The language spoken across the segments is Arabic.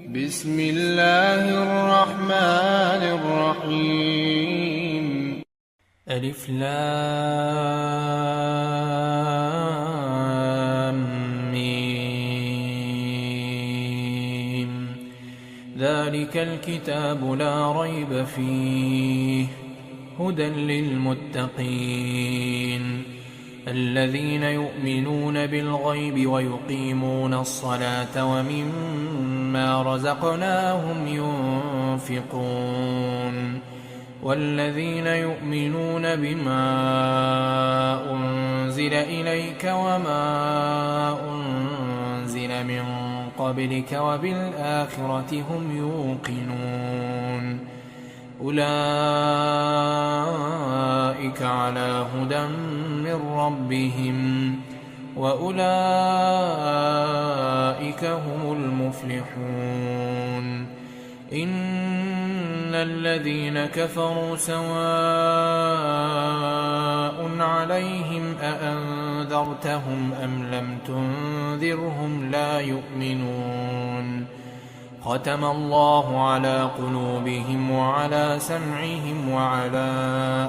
بسم الله الرحمن الرحيم. ألف لام ميم. ذلك الكتاب لا ريب فيه هدى للمتقين الذين يؤمنون بالغيب ويقيمون الصلاة ومما رزقناهم ينفقون والذين يؤمنون بما أنزل إليك وما أنزل من قبلك وبالآخرة هم يوقنون أولئك على هدى من ربهم وأولئك هم المفلحون إن الذين كفروا سواء عليهم أأنذرتهم أم لم تنذرهم لا يؤمنون ختم الله على قلوبهم وعلى سمعهم وعلى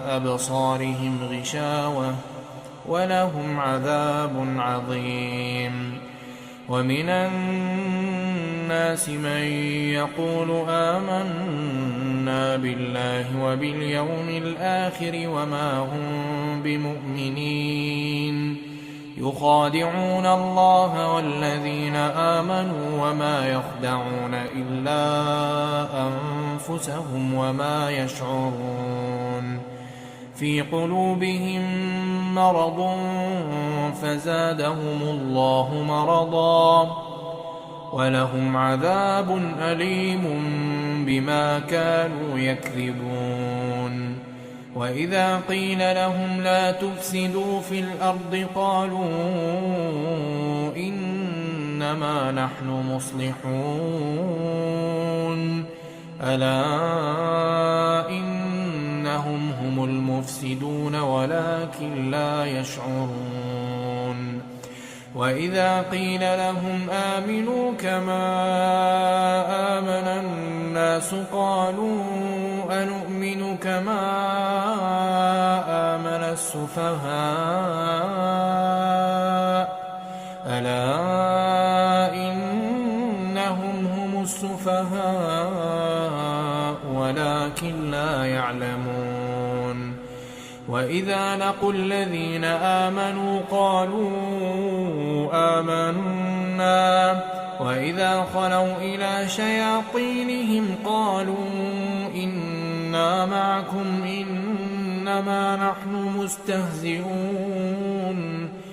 أبصارهم غشاوة ولهم عذاب عظيم ومن الناس من يقول آمنا بالله وباليوم الآخر وما هم بمؤمنين يخادعون الله والذين آمنوا وما يخدعون إلا أنفسهم وما يشعرون في قلوبهم مرض فزادهم الله مرضا ولهم عذاب أليم بما كانوا يكذبون وإذا قيل لهم لا تفسدوا في الأرض قالوا إنما نحن مصلحون ألا إنهم هم المفسدون ولكن لا يشعرون وإذا قيل لهم آمنوا كما آمن الناس قالوا أنؤمن كما آمن السفهاء ألا إنهم هم السفهاء ولكن لا يعلمون وإذا لقوا الذين آمنوا قالوا آمنا وإذا خلوا إلى شياطينهم قالوا إنا معكم إنما نحن مستهزئون